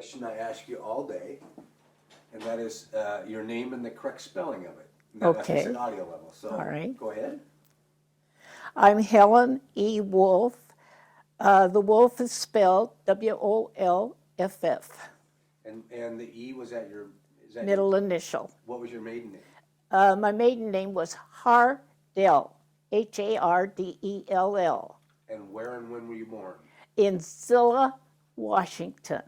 question I ask you all day, and that is your name and the correct spelling of it. Okay. That's just at audio level, so All right. go ahead. I'm Helen E. Wolff. The Wolff is spelled W-O-L-F-F. And the E, was that your... Is that Middle initial. What was your maiden name? My maiden name was Hardell, H-A-R-D-E-L-L, And where and when were you born? in Zillah, Washington,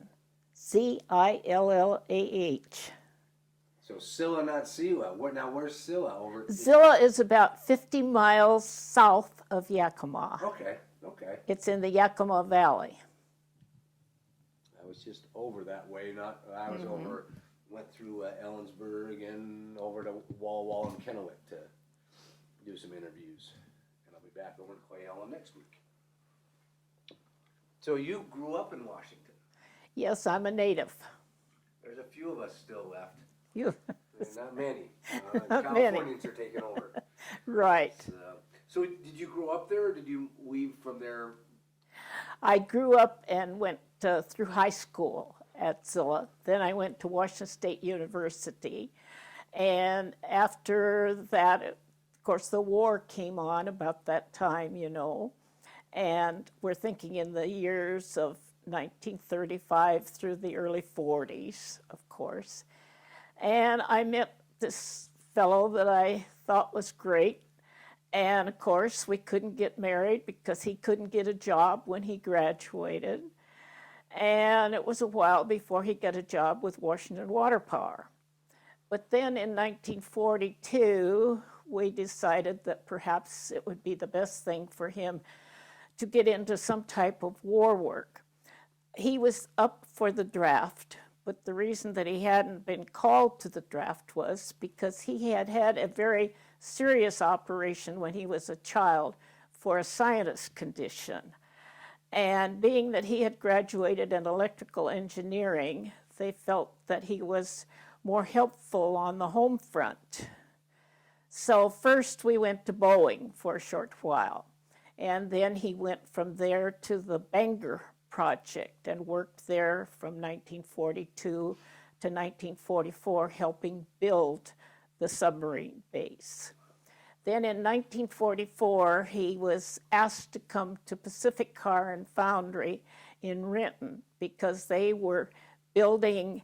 Z-I-L-L-A-H. So Scylla, not Sela. Now where's Scylla? Zillah is about 50 miles south of Yakima. Okay. It's in the Yakima Valley. I was just over that way. I was over, went through Ellensburg and over to Walla Walla and Kennewick to do some interviews. And I'll be back over in Clay Ellen next week. So you grew up in Washington. Yes, I'm a native. There's a few of us still left. You, Not many. Not many. Californians are taking over. right. So did you grow up there, or did you leave from there? I grew up and went through high school at Zillah. Then I went to Washington State University. And after that, of course, the war came on about that time, you know. And we're thinking in the years of 1935 through the early 40s, of course. And I met this fellow that I thought was great. And of course, we couldn't get married because he couldn't get a job when he graduated. And it was a while before he got a job with Washington Water Power. But then in 1942, we decided that perhaps it would be the best thing for him to get into some type of war work. He was up for the draft, but the reason that he hadn't been called to the draft was because he had had a very serious operation when he was a child for a sinus condition. And being that he had graduated in electrical engineering, they felt that he was more helpful on the home front. So first we went to Boeing for a short while, and then he went from there to the Bangor project and worked there from 1942 to 1944, helping build the submarine base. Then in 1944, he was asked to come to Pacific Car and Foundry in Renton because they were building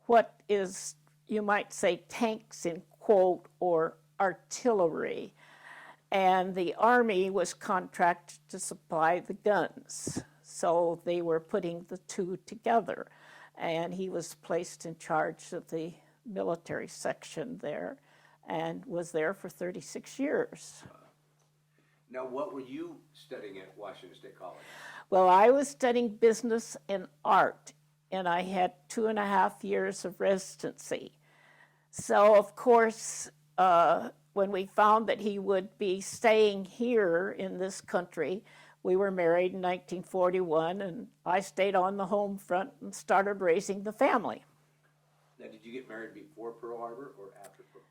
what is, you might say, tanks in quote, or artillery. And the Army was contracted to supply the guns. So they were putting the two together. And he was placed in charge of the military section there and was there for 36 years. Now, what were you studying at Washington State College? Well, I was studying business and art, and I had 2.5 years of residency. So, of course, when we found that he would be staying here in this country, we were married in 1941, and I stayed on the home front and started raising the family. Now, did you get married before Pearl Harbor or after Pearl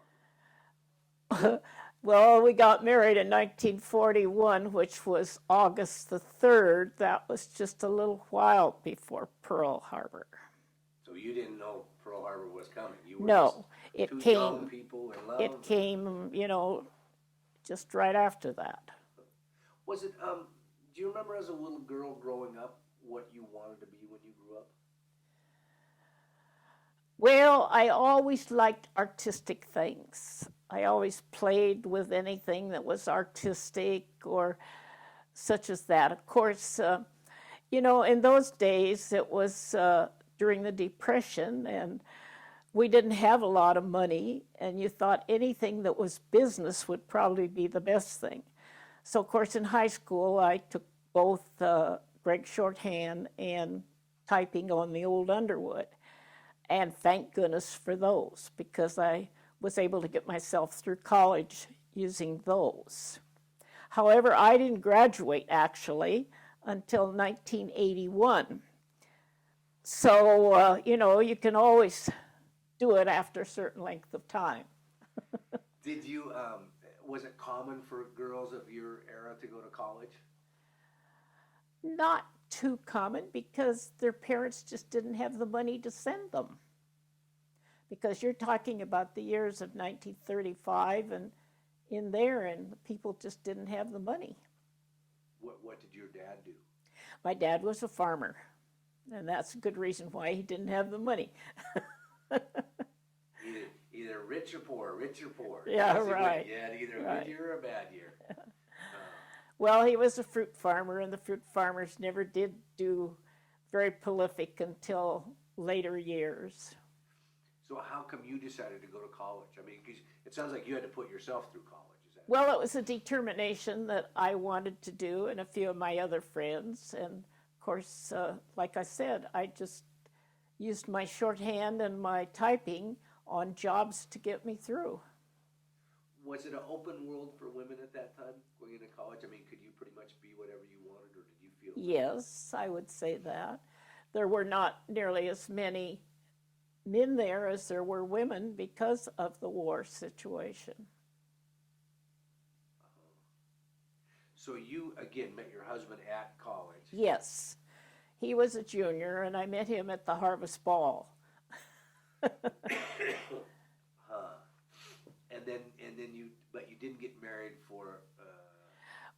Harbor? Well, we got married in 1941, which was August the 3rd. That was just a little while before Pearl Harbor. So you didn't know Pearl Harbor was coming? You were No, just it two young people in love? It came, you know, just right after that. Was it, do you remember as a little girl growing up what you wanted to be when you grew up? Well, I always liked artistic things. I always played with anything that was artistic or such as that. Of course, you know, in those days it was during the Depression, and we didn't have a lot of money, and you thought anything that was business would probably be the best thing. So, of course, in high school, I took both Gregg shorthand and typing on the old Underwood. And thank goodness for those, because I was able to get myself through college using those. However, I didn't graduate, actually, until 1981. So, you know, you can always do it after a certain length of time. Did you, was it common for girls of your era to go to college? Not too common because their parents just didn't have the money to send them. Because you're talking about the years of 1935 and in there, and people just didn't have the money. What did your dad do? My dad was a farmer, and that's a good reason why he didn't have the money. Either rich or poor, rich or poor. Yeah, right. You had either a Right. good year or a bad year. Well, he was a fruit farmer, and the fruit farmers never did do very prolific until later years. So how come you decided to go to college? I mean, 'cause it sounds like you had to put yourself through college. Is that Well, it was a determination that I wanted to do, and a few of my other friends. And of course, like I said, I just used my shorthand and my typing on jobs to get me through. Was it an open world for women at that time going into college? I mean, could you pretty much be whatever you wanted, or did you feel? Yes, I would say that. There were not nearly as many men there as there were women because of the war situation. So you, again, met your husband at college. Yes, he was a junior, and I met him at the Harvest Ball. And then but you didn't get married for.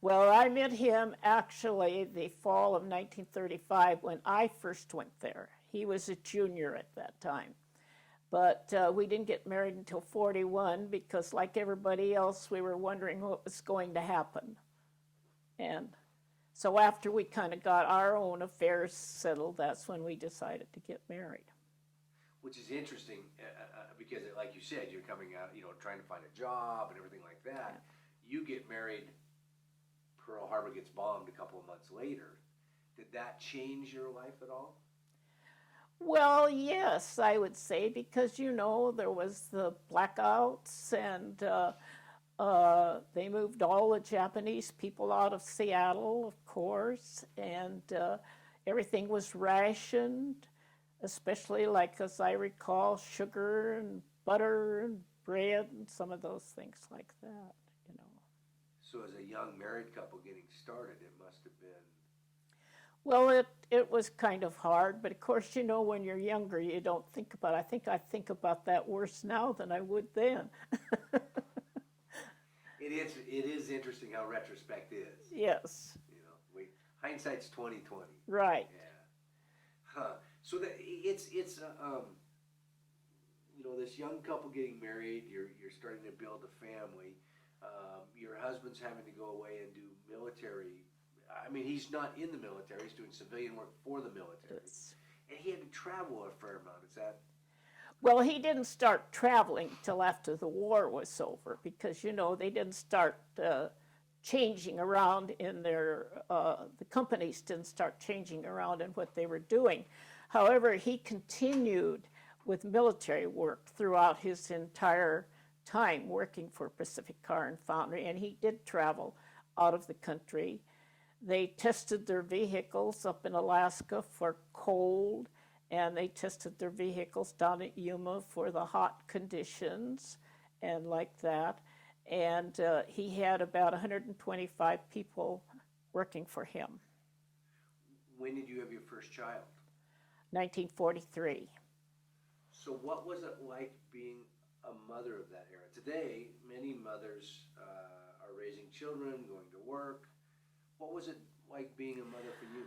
Well, I met him actually the fall of 1935 when I first went there. He was a junior at that time. But we didn't get married until 41 because, like everybody else, we were wondering what was going to happen. And so after we kind of got our own affairs settled, that's when we decided to get married. Which is interesting because, like you said, you're coming out, trying to find a job and everything like that. Yeah. You get married, Pearl Harbor gets bombed a couple of months later. Did that change your life at all? Well, yes, I would say, because, there was the blackouts, and they moved all the Japanese people out of Seattle, of course, and everything was rationed, especially, like, as I recall, sugar and butter and bread and some of those things like that, So as a young married couple getting started, it must have been... Well, it was kind of hard, but of course, when you're younger, you don't think about it. I think about that worse now than I would then. It is interesting how retrospect is. Yes. Hindsight's 20/20. Right. Yeah. So it's this young couple getting married. You're starting to build a family. Your husband's having to go away and do military. I mean, he's not in the military. He's doing civilian work for the military. Yes. And he had to travel a fair amount. Is that? Well, he didn't start traveling till after the war was over because, they didn't start changing around in their, the companies didn't start changing around in what they were doing. However, he continued with military work throughout his entire time working for Pacific Car and Foundry, and he did travel out of the country. They tested their vehicles up in Alaska for cold, and they tested their vehicles down at Yuma for the hot conditions and like that. And he had about 125 people working for him. When did you have your first child? 1943. So what was it like being a mother of that era? Today, many mothers are raising children, going to work. What was it like being a mother for you?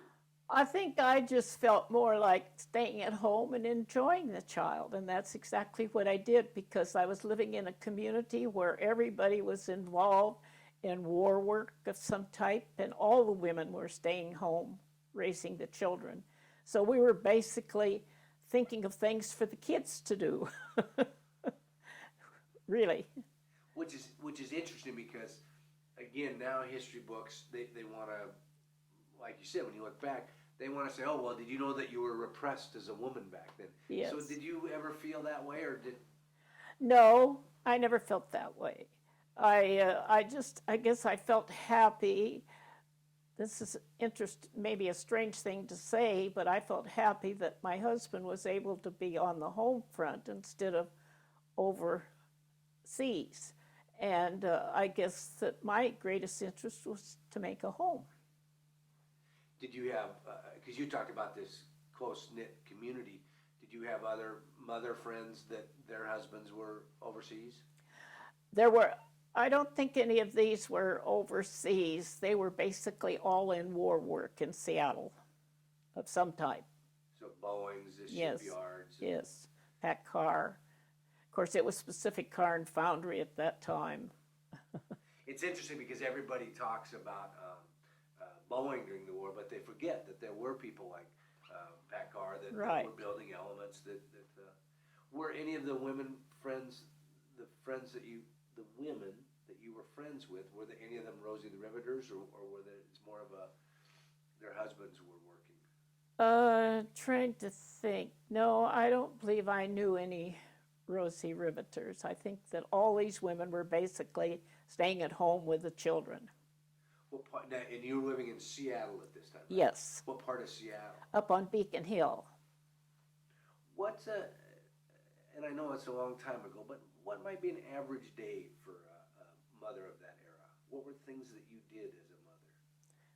I think I just felt more like staying at home and enjoying the child, and that's exactly what I did because I was living in a community where everybody was involved in war work of some type, and all the women were staying home raising the children. So we were basically thinking of things for the kids to do. Really. Which is interesting because, again, now history books, they want to, like you said, when you look back, they want to say, oh, well, did you know that you were repressed as a woman back then? Yes. So did you ever feel that way, or did... No, I never felt that way. I guess I felt happy. This is maybe a strange thing to say, but I felt happy that my husband was able to be on the home front instead of overseas. And I guess that my greatest interest was to make a home. Did you have, Because you talked about this close-knit community. Did you have other mother friends that their husbands were overseas? There were, I don't think any of these were overseas. They were basically all in war work in Seattle of some type. So Boeing's, the Yes. shipyards. Yes, PACCAR. Of course, it was Pacific Car and Foundry at that time. It's interesting because everybody talks about Boeing during the war, but they forget that there were people like PACCAR that Right. were building elements that were any of the women friends, the women that you were friends with, were there any of them Rosie the Riveters, or were there, it's more of their husbands were working? Trying to think. No, I don't believe I knew any Rosie Riveters. I think that all these women were basically staying at home with the children. What part, now, and you were living in Seattle at this time, right? Yes, What part of Seattle? up on Beacon Hill. What's and I know it's a long time ago, but what might be an average day for a mother of that era? What were things that you did as a mother?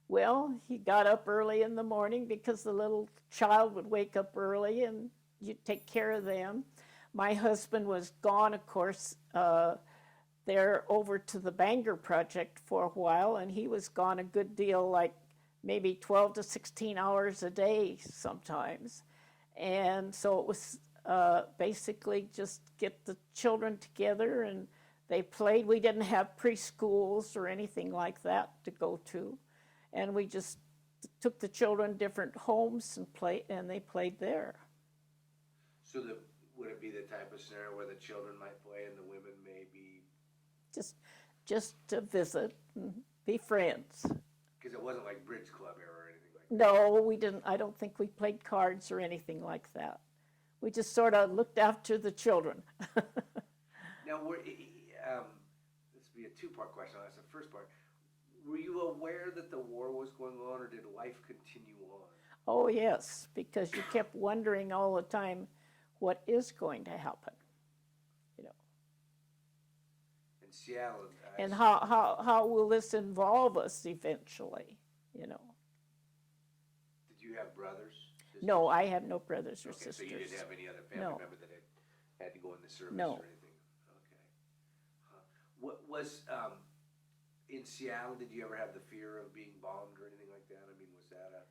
Well, he got up early in the morning because the little child would wake up early and you'd take care of them. My husband was gone, of course, there over to the Bangor Project for a while, and he was gone a good deal, like maybe 12 to 16 hours a day sometimes. And so it was basically just get the children together and they played. We didn't have preschools or anything like that to go to. And we just took the children different homes and they played there. So would it be the type of scenario where the children might play and the women may be? Just to visit and be friends. Because it wasn't like Bridge Club era or anything like that. No, we didn't. I don't think we played cards or anything like that. We just sort of looked after the children. Now, this would be a two-part question. That's the first part. Were you aware that the war was going on, or did life continue on? Oh, yes, because you kept wondering all the time, what is going to happen? You know, In Seattle. and how will this involve us eventually? You know. Did you have brothers? Sisters? No, I have no brothers or Okay, sisters. so you didn't have any other family No. member that had to go in the service No. or anything? Okay. What was, in Seattle, did you ever have the fear of being bombed or anything like that? I mean, was that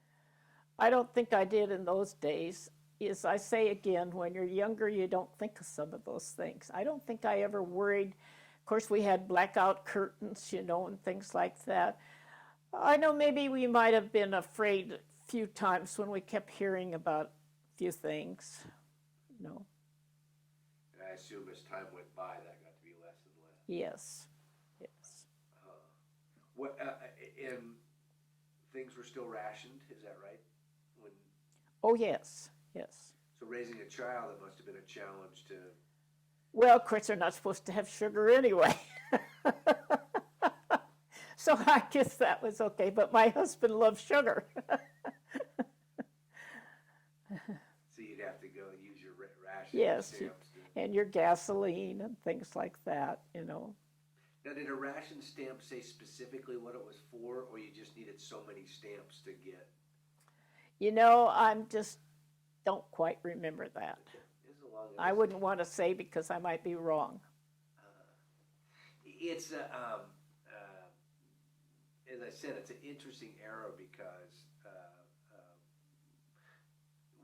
I don't think I did in those days. As I say again, when you're younger, you don't think of some of those things. I don't think I ever worried. Of course, we had blackout curtains, you know, and things like that. I know maybe we might have been afraid a few times when we kept hearing about a few things, you know. And I assume as time went by, that got to be less and less. Yes, yes. What, and things were still rationed, is that right? Oh, yes, yes. So raising a child, it must have been a challenge to. Well, of course, they're not supposed to have sugar anyway. So I guess that was okay, but my husband loves sugar. So you'd have to go use your ration Yes, stamps. and your gasoline and things like that, you know. Now, did a ration stamp say specifically what it was for, or you just needed so many stamps to get? You know, don't quite remember that. It's a long I wouldn't want to say because I might be wrong. It's as I said, it's an interesting era because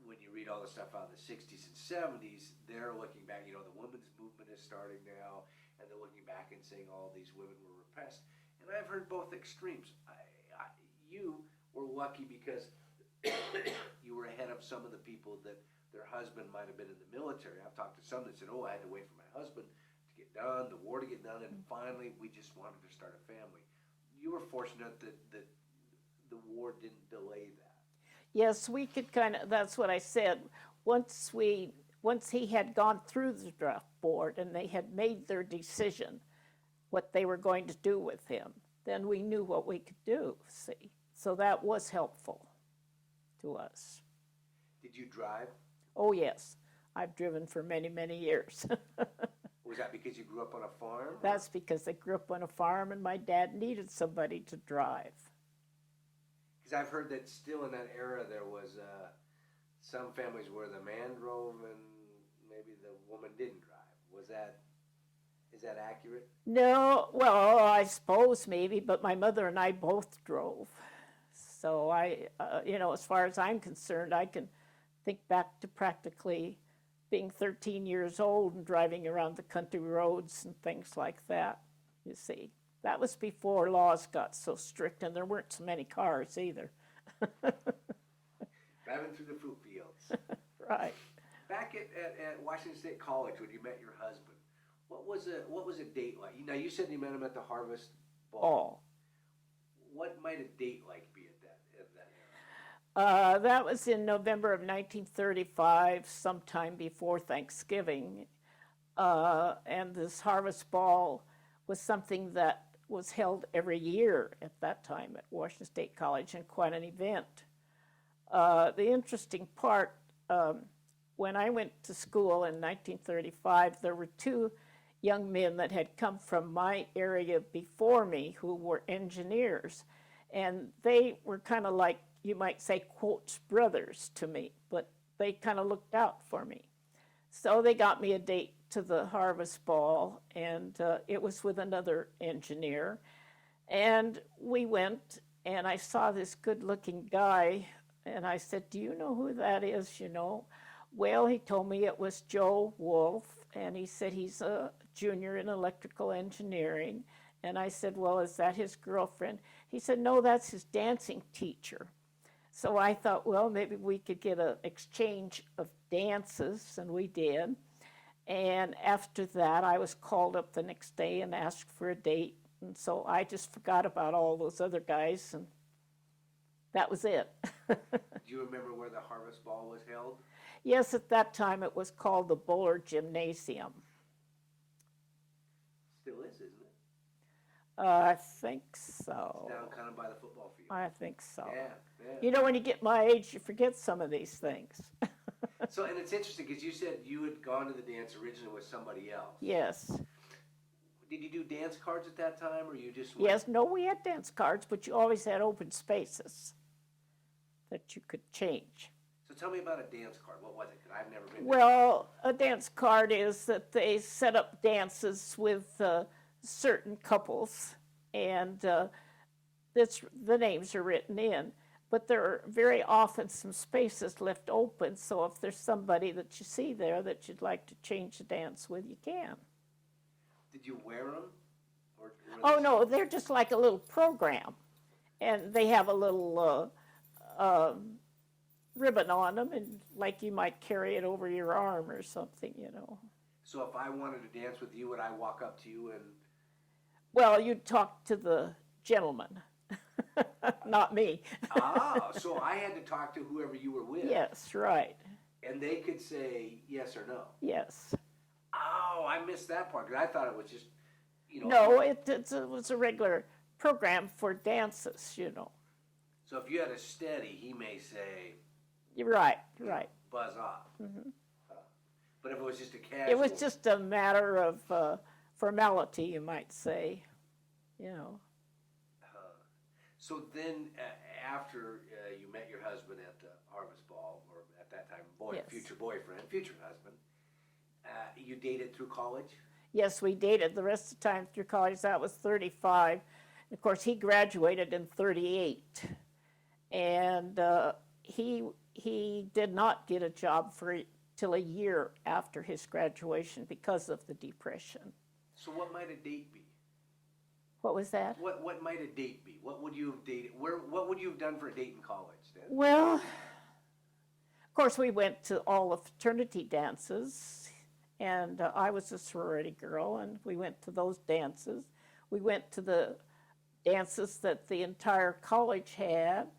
when you read all the stuff out of the 60s and 70s, they're looking back, you know, the women's movement is starting now, and they're looking back and saying all these women were repressed. And I've heard both extremes. You were lucky because you were ahead of some of the people that their husband might have been in the military. I've talked to some that said, oh, I had to wait for my husband to get done, the war to get done, and finally we just wanted to start a family. You were fortunate that the war didn't delay that. Yes, we could that's what I said. Once he had gone through the draft board and they had made their decision, what they were going to do with him, then we knew what we could do, see. So that was helpful to us. Did you drive? Oh, yes. I've driven for many, many years. Was that because you grew up on a farm? That's because I grew up on a farm and my dad needed somebody to drive. Because I've heard that still in that era there was some families where the man drove and maybe the woman didn't drive. Is that accurate? No, well, I suppose maybe, but my mother and I both drove. So as far as I'm concerned, I can think back to practically being 13 years old and driving around the country roads and things like that, you see. That was before laws got so strict, and there weren't so many cars either. Driving through the fruit fields. Right. Back at Washington State College when you met your husband, what was a date like? Now, you said you met him at the Harvest Ball. What might a date like be at that era? That was in November of 1935, sometime before Thanksgiving. And this Harvest Ball was something that was held every year at that time at Washington State College, and quite an event. The interesting part, when I went to school in 1935, there were two young men that had come from my area before me who were engineers, and they were kind of like, you might say, quotes, brothers to me, but they kind of looked out for me. So they got me a date to the Harvest Ball, and it was with another engineer. And we went, and I saw this good-looking guy, and I said, "Do you know who that is, you know?" Well, he told me it was Joe Wolff, and he said he's a junior in electrical engineering. And I said, "Well, is that his girlfriend?" He said, "No, that's his dancing teacher." So I thought, well, maybe we could get an exchange of dances, and we did. And after that, I was called up the next day and asked for a date. And so I just forgot about all those other guys, and that was it. Do you remember where the Harvest Ball was held? Yes, at that time it was called the Buller Gymnasium. Still is, isn't it? I think so. It's down kind of by the football field. I think so. Yeah. You know, when you get my age, you forget some of these things. So, and it's interesting because you said you had gone to the dance originally with somebody else. Yes. Did you do dance cards at that time, or you just went? Yes, no, we had dance cards, but you always had open spaces that you could change. So tell me about a dance card. What was it? 'Cause I've never been. Well, a dance card is that they set up dances with certain couples, and the names are written in. But there are very often some spaces left open, so if there's somebody that you see there that you'd like to change the dance with, you can. Did you wear them? Oh, no, they're just like a little program, and they have a little ribbon on them, and like you might carry it over your arm or something, you know. So if I wanted to dance with you, would I walk up to you and... Well, you'd talk to the gentleman, not me. So I had to talk to whoever you were with. Yes, right. And they could say yes or no. Yes. Oh, I missed that part because I thought it was just, you know. No, it was a regular program for dances, you know. So if you had a steady, he may say. You're right. Buzz off. Mm-hmm. But if it was just a casual. It was just a matter of formality, you might say, you know. So then, after you met your husband at the Harvest Ball, or at that time, Yes. future boyfriend, future husband, you dated through college? Yes, we dated the rest of the time through college. That was 35. Of course, he graduated in 38. And he did not get a job till a year after his graduation because of the Depression. So what might a date be? What was that? What might a date be? What would you have dated? What would you have done for a date in college then? Well, of course, we went to all the fraternity dances, and I was a sorority girl, and we went to those dances. We went to the dances that the entire college had,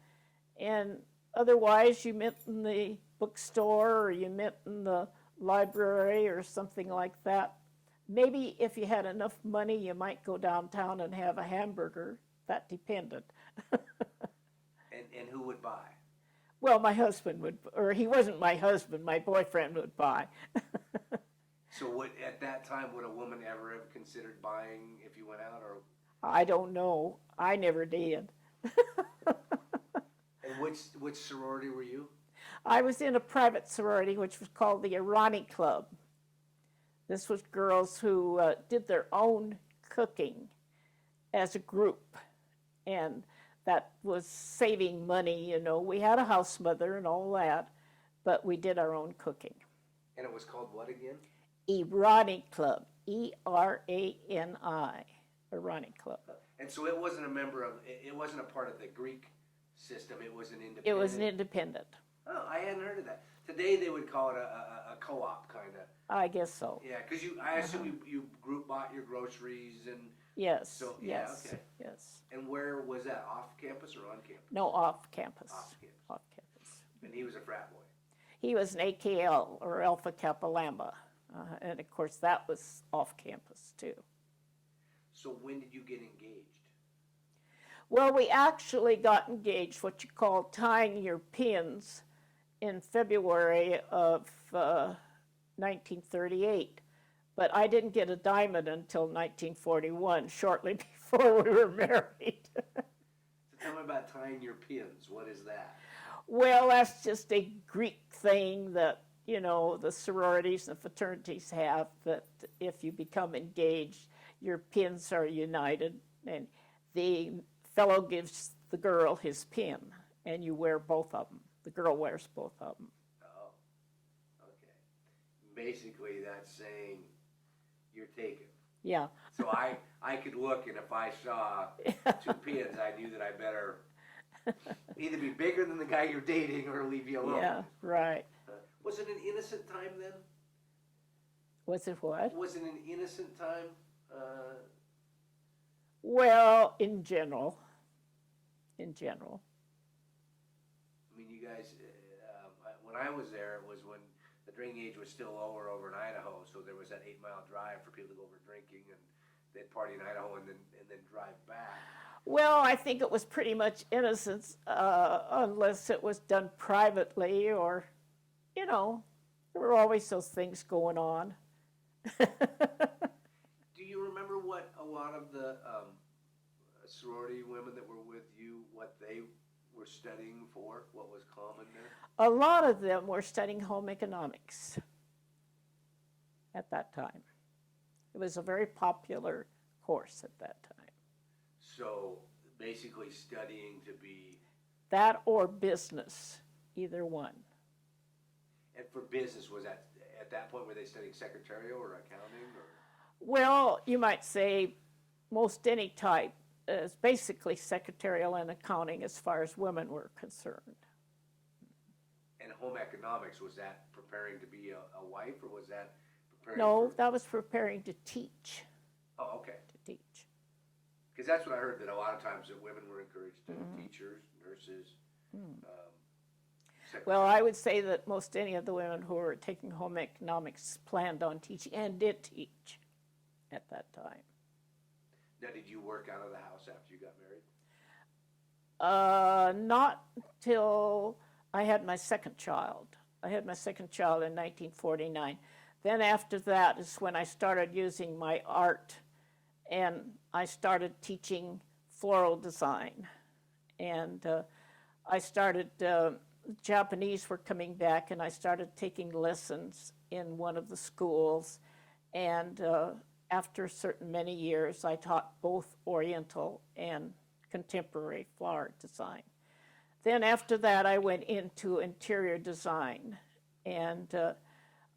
and otherwise you met in the bookstore or you met in the library or something like that. Maybe if you had enough money, you might go downtown and have a hamburger. That depended. And who would buy? Well, my husband would, or he wasn't my husband, my boyfriend would buy. So at that time, would a woman ever have considered buying if you went out? Or I don't know. I never did. Which sorority were you? I was in a private sorority which was called the Irani Club. This was girls who did their own cooking as a group, and that was saving money, you know. We had a house mother and all that, but we did our own cooking. And it was called what again? Irani Club, E-R-A-N-I, Irani Club. And so it wasn't it wasn't a part of the Greek system, it was an independent? It was an independent. Oh, I hadn't heard of that. Today they would call it a co-op, kind of. I guess so. Yeah, because I assume you group bought your groceries and... Yes, So, yes, okay. yes. And where was that, off campus or on campus? No, off campus. Off campus. Off campus. And he was a frat boy? He was an AKL, or Alpha Kappa Lambda. And of course, that was off campus too. So when did you get engaged? Well, we actually got engaged, what you call tying your pins, in February of 1938. But I didn't get a diamond until 1941, shortly before we were married. So tell me about tying your pins. What is that? Well, that's just a Greek thing that, you know, the sororities and fraternities have, that if you become engaged, your pins are united, and the fellow gives the girl his pin, and you wear both of them. The girl wears both of them. Oh, okay. Basically, that's saying you're taken. Yeah. So I could look, and if I saw two pins, I knew that I better either be bigger than the guy you're dating or leave you alone. Yeah, right. Was it an innocent time then? Was it what? Was it an innocent time? Well, in general. In general. I mean, you guys, when I was there, it was when the drinking age was still lower over in Idaho, so there was that 8-mile drive for people to go over drinking, and they'd party in Idaho and then drive back. Well, I think it was pretty much innocence, unless it was done privately, or, you know, there were always those things going on. Do you remember what a lot of the sorority women that were with you, what they were studying for? What was common there? A lot of them were studying home economics at that time. It was a very popular course at that time. So basically studying to be... That or business, either one. And for business, was that, at that point, were they studying secretarial or accounting? Or? Well, you might say most any type is basically secretarial and accounting as far as women were concerned. And home economics, was that preparing to be a wife, or was that preparing No, that was preparing to teach. Oh, okay. To teach. Because that's what I heard, that a lot of times that women were encouraged to teachers, nurses. Well, I would say that most any of the women who were taking home economics planned on teaching and did teach at that time. Now, did you work out of the house after you got married? Not till I had my second child. I had my second child in 1949. Then after that is when I started using my art, and I started teaching floral design. And I started, Japanese were coming back, and I started taking lessons in one of the schools. And after a certain many years, I taught both Oriental and contemporary flower design. Then after that, I went into interior design, and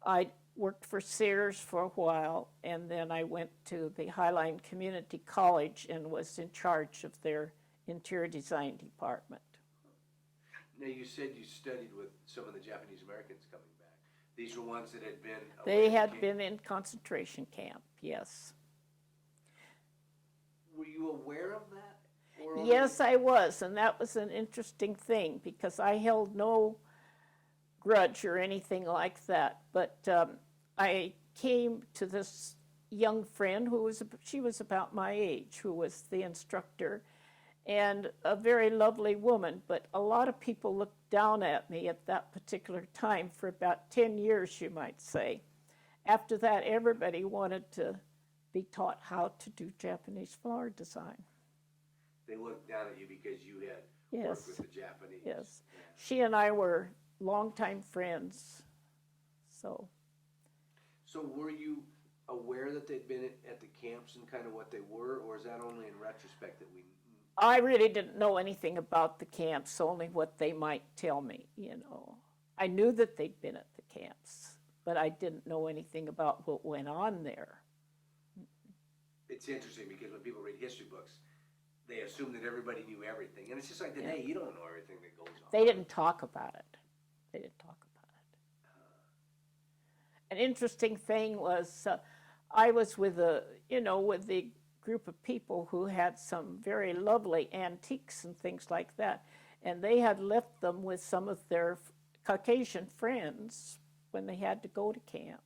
I worked for Sears for a while, and then I went to the Highline Community College and was in charge of their interior design department. Now, you said you studied with some of the Japanese Americans coming back. These were ones that had been... They had been in concentration camp, yes. Were you aware of that? Yes, I was, and that was an interesting thing because I held no grudge or anything like that. But I came to this young friend she was about my age, who was the instructor, and a very lovely woman. But a lot of people looked down at me at that particular time for about 10 years, you might say. After that, everybody wanted to be taught how to do Japanese flower design. They looked down at you because you had Yes. with the Japanese. Yes. Yeah. She and I were longtime friends. So were you aware that they'd been at the camps and kind of what they were, or is that only in retrospect that we? I really didn't know anything about the camps, only what they might tell me, I knew that they'd been at the camps, but I didn't know anything about what went on there. It's interesting because when people read history books, they assume that everybody knew everything. And it's just like today, you don't know everything that goes on. They didn't talk about it. An interesting thing was I was with with the group of people who had some very lovely antiques and things like that, and they had left them with some of their Caucasian friends when they had to go to camp.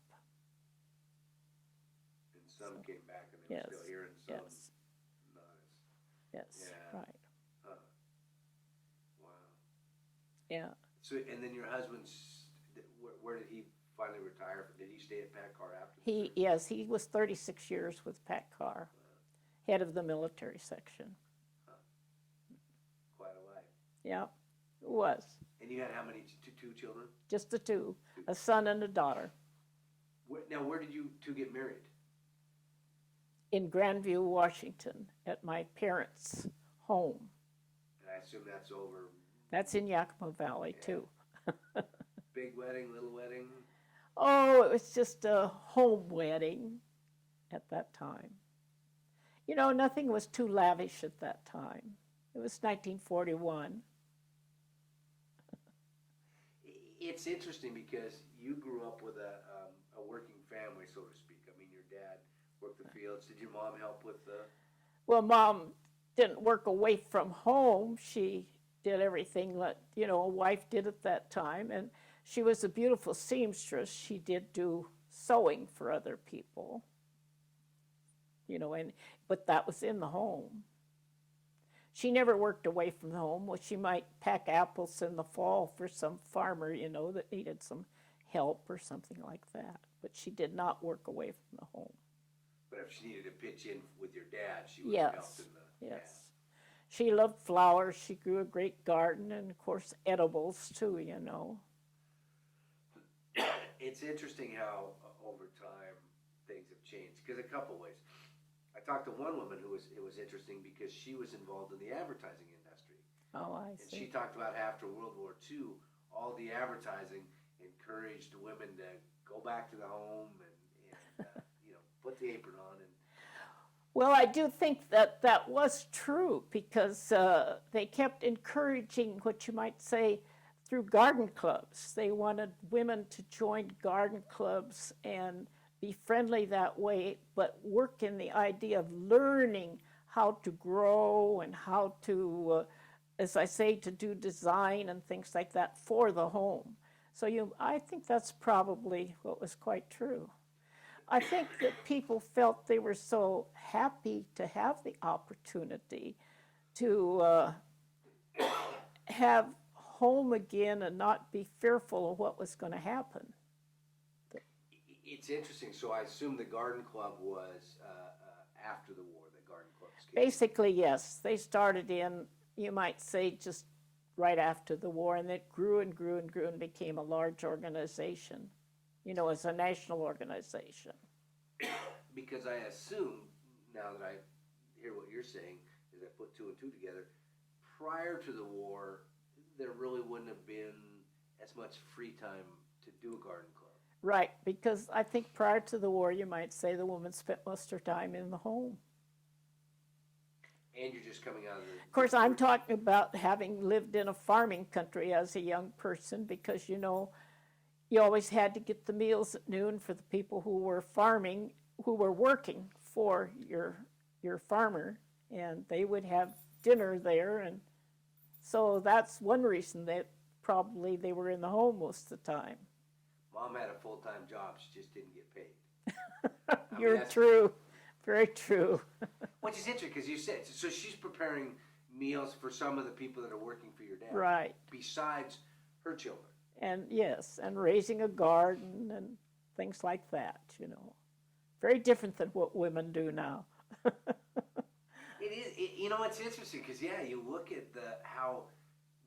And some came back and they were still here, and some not as. Yes, Yeah. right. Wow. Yeah. So, and then your husband's, where did he finally retire? Did he stay at PACCAR after? He was 36 years with PACCAR, head of the military section. Quite a life. Yeah, it was. And you had how many? Two children? Just the two, a son and a daughter. Now, where did you two get married? In Grandview, Washington, at my parents' home. And I assume that's over. That's in Yakima Valley, too. Big wedding, little wedding? Oh, it was just a home wedding at that time. Nothing was too lavish at that time. It was 1941. It's interesting because you grew up with a working family, so to speak. I mean, your dad worked the fields. Did your mom help with the? Well, Mom didn't work away from home. She did everything that, a wife did at that time. And she was a beautiful seamstress. She did do sewing for other people, but that was in the home. She never worked away from the home. Well, she might pack apples in the fall for some farmer, that needed some help or something like that. But she did not work away from the home. But if she needed to pitch in with your dad, she would have helped in the. Yes. She loved flowers. She grew a great garden and, of course, edibles, too, It's interesting how over time things have changed, because a couple ways. I talked to one woman it was interesting because she was involved in the advertising industry. Oh, I And see. she talked about after World War II, all the advertising encouraged women to go back to the home and put the apron on. And Well, I do think that was true because they kept encouraging what you might say through garden clubs. They wanted women to join garden clubs and be friendly that way, but work in the idea of learning how to grow and how to, as I say, to do design and things like that for the home. So I think that's probably what was quite true. I think that people felt they were so happy to have the opportunity to have home again and not be fearful of what was going to happen. it's interesting. So I assume the garden club was after the war. The garden clubs came. Basically, yes. They started in, you might say, just right after the war, and it grew and grew and grew and became a large organization, as a national organization. Because I assume, now that I hear what you're saying, is I put two and two together, prior to the war, there really wouldn't have been as much free time to do a garden club. Right, because I think prior to the war, you might say the woman spent most of her time in the home. And you're just coming out of the... Of course, I'm talking about having lived in a farming country as a young person because, you always had to get the meals at noon for the people who were farming, who were working for your farmer, and they would have dinner there. And so that's one reason that probably they were in the home most of the time. Mom had a full-time job, she just didn't get paid. You're true, very true. Which is interesting, because you said, so she's preparing meals for some of the people that are working for your dad. Right. Besides her children. And yes, and raising a garden and things like that, Very different than what women do now. It is, it's interesting, because, you look at how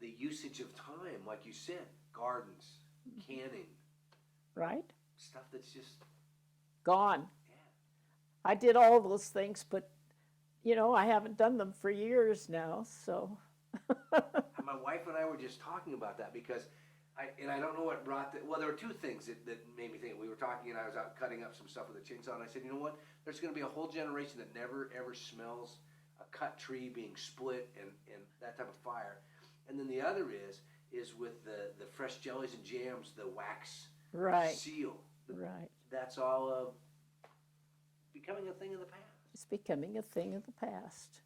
the usage of time, like you said, gardens, canning, right? stuff that's just, Gone. yeah. I did all those things, but, you know, I haven't done them for years now, so. My wife and I were just talking about that because I don't know what brought well, there were two things that made me think. We were talking and I was out cutting up some stuff with a chainsaw and I said, you know what? There's going to be a whole generation that never ever smells a cut tree being split and that type of fire. And then the other is with the fresh jellies and jams, the wax Right. seal. Right. That's all becoming a thing of the past. It's becoming a thing of the past.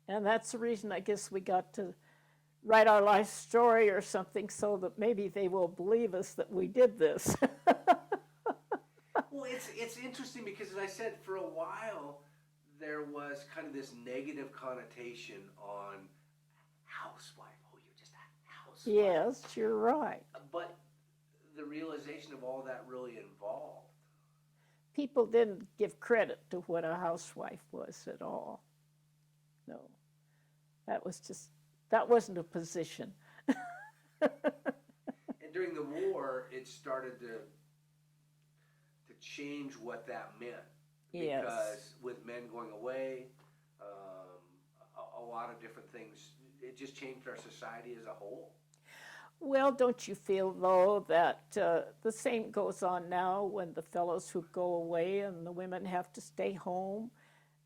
And that's the reason I guess we got to write our life story or something so that maybe they will believe us that we did this. Well, it's interesting because, as I said, for a while there was kind of this negative connotation on housewife. Oh, you're just a housewife. Yes, you're right. But the realization of all that really involved. People didn't give credit to what a housewife was at all. No. That wasn't a position. And during the war, it started to change what that meant. Yes. Because with men going away, a lot of different things, it just changed our society as a whole. Well, don't you feel, though, that the same goes on now when the fellows who go away and the women have to stay home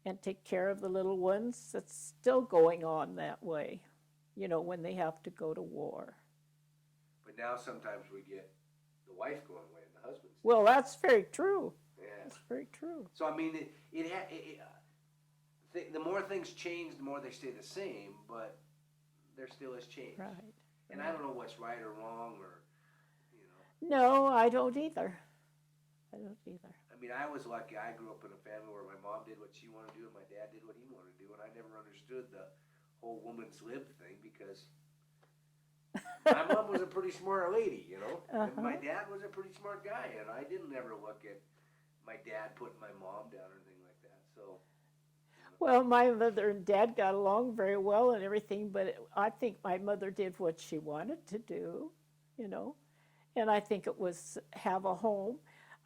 and take care of the little ones? It's still going on that way, you know, when they have to go to war. But now sometimes we get the wife going away and the husband. Well, that's very true. Yeah. That's very true. So, I mean, the more things change, the more they stay the same, but there still is change. Right. And I don't know what's right or wrong or, you know. No, I don't either. I don't either. I mean, I was lucky. I grew up in a family where my mom did what she wanted to do and my dad did what he wanted to do, and I never understood the whole woman's lib thing because my mom was a pretty smart lady, you know, and my dad was a pretty smart guy, and I didn't ever look at my dad putting my mom down or anything like that. So. Well, my mother and dad got along very well and everything, but I think my mother did what she wanted to do, you know, and I think it was have a home.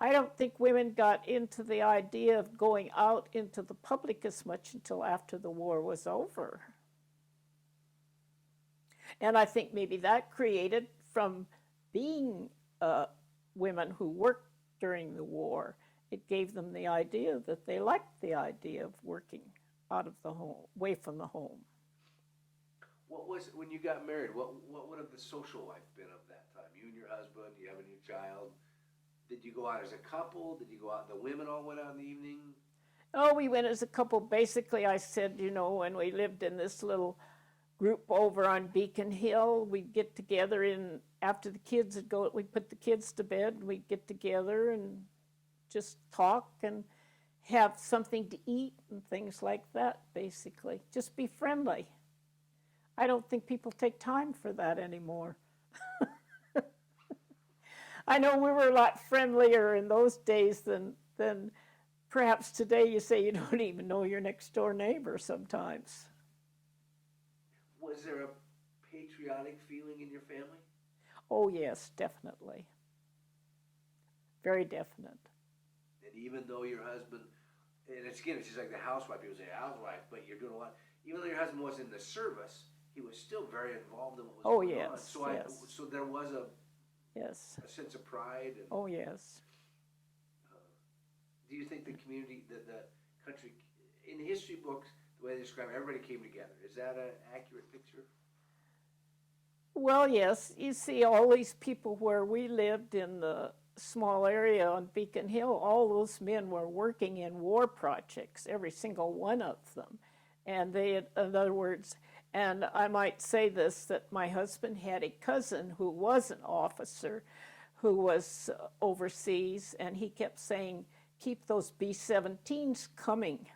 I don't think women got into the idea of going out into the public as much until after the war was over. And I think maybe that created, from being women who worked during the war, it gave them the idea that they liked the idea of working out of the home, away from the home. What was, when you got married, what would have the social life been of that time? You and your husband, you having your child. Did you go out as a couple? Did you go out, the women all went out in the evening? Oh, we went as a couple. Basically, I said, you know, when we lived in this little group over on Beacon Hill, we'd get together and after the kids would go, we'd put the kids to bed and we'd get together and just talk and have something to eat and things like that, basically. Just be friendly. I don't think people take time for that anymore. I know we were a lot friendlier in those days than perhaps today. You say you don't even know your next door neighbor sometimes. Was there a patriotic feeling in your family? Oh, yes, definitely. Very definite. And even though your husband, and it's just like the housewife, people say housewife, but you're doing a lot. Even though your husband was in the service, he was still very involved in what was going on. So yes. So there was a sense of pride. And, oh, yes. Do you think the community, the country, in history books, the way they describe it, everybody came together? Is that an accurate picture? Well, yes. You see all these people where we lived in the small area on Beacon Hill, all those men were working in war projects, every single one of them. And they, in other words, and I might say this, that my husband had a cousin who was an officer who was overseas, and he kept saying, keep those B-17s coming,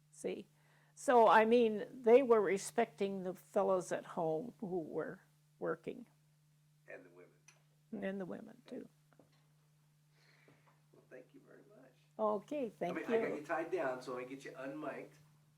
see? So, I mean, they were respecting the fellows at home who were working. And the women. And the women, too. Well, thank you very much. Okay, thank you. I got you tied down, so I get you unmiked.